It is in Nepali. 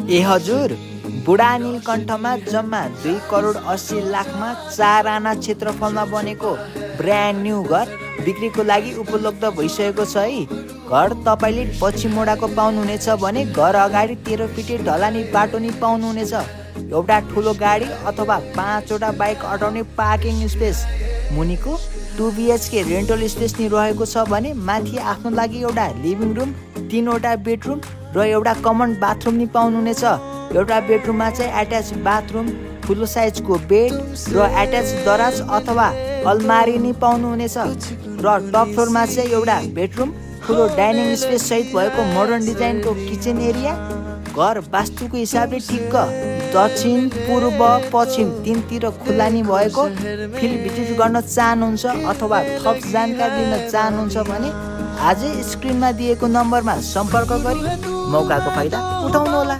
ए हजुर, बुढा नीलकण्ठमा जम्मा 2,80,00,000मा 4 आना क्षेत्रफलमा बनेको ब्रान्ड न्यू घर बिक्रीको लागि उपलब्ध भइसकेको छ है। घर तपाईँले पश्चिम मोडाको पाउनुहुनेछ भने घर अगाडि 13 फिटे ढलानी बाटो नि पाउनुहुनेछ। एउटा ठुलो गाडी अथवा 5वटा बाइक अटाउने पार्किङ स्पेस, मुनिको 2 BHK रेन्टल स्पेस नि रहेको छ भने माथि आफ्नो लागि एउटा लिभिङ रुम, 3वटा बेडरुम र एउटा कमन बाथरुम नि पाउनुहुनेछ। एउटा बेडरुममा चाहिँ एट्याच बाथरुम, ठुलो साइजको बेड र एट्याच दराज अथवा अलमारी नि पाउनुहुनेछ। र टप फ्लोरमा चाहिँ एउटा बेडरुम, ठुलो डाइनिङ स्पेस सहित भएको मोडर्न डिजाइनको किचन एरिया। घर वास्तुको हिसाबले ठिक्क दक्षिण, पूर्व, पश्चिम तीनतिर खुल्ला नि भएको। फिल्ड भिजिट गर्न चाहनुहुन्छ अथवा थप जानकारी लिन चाहनुहुन्छ भने आजै स्क्रिनमा दिएको नम्बरमा सम्पर्क गरी मौकाको फाइदा उठाउनुहोला।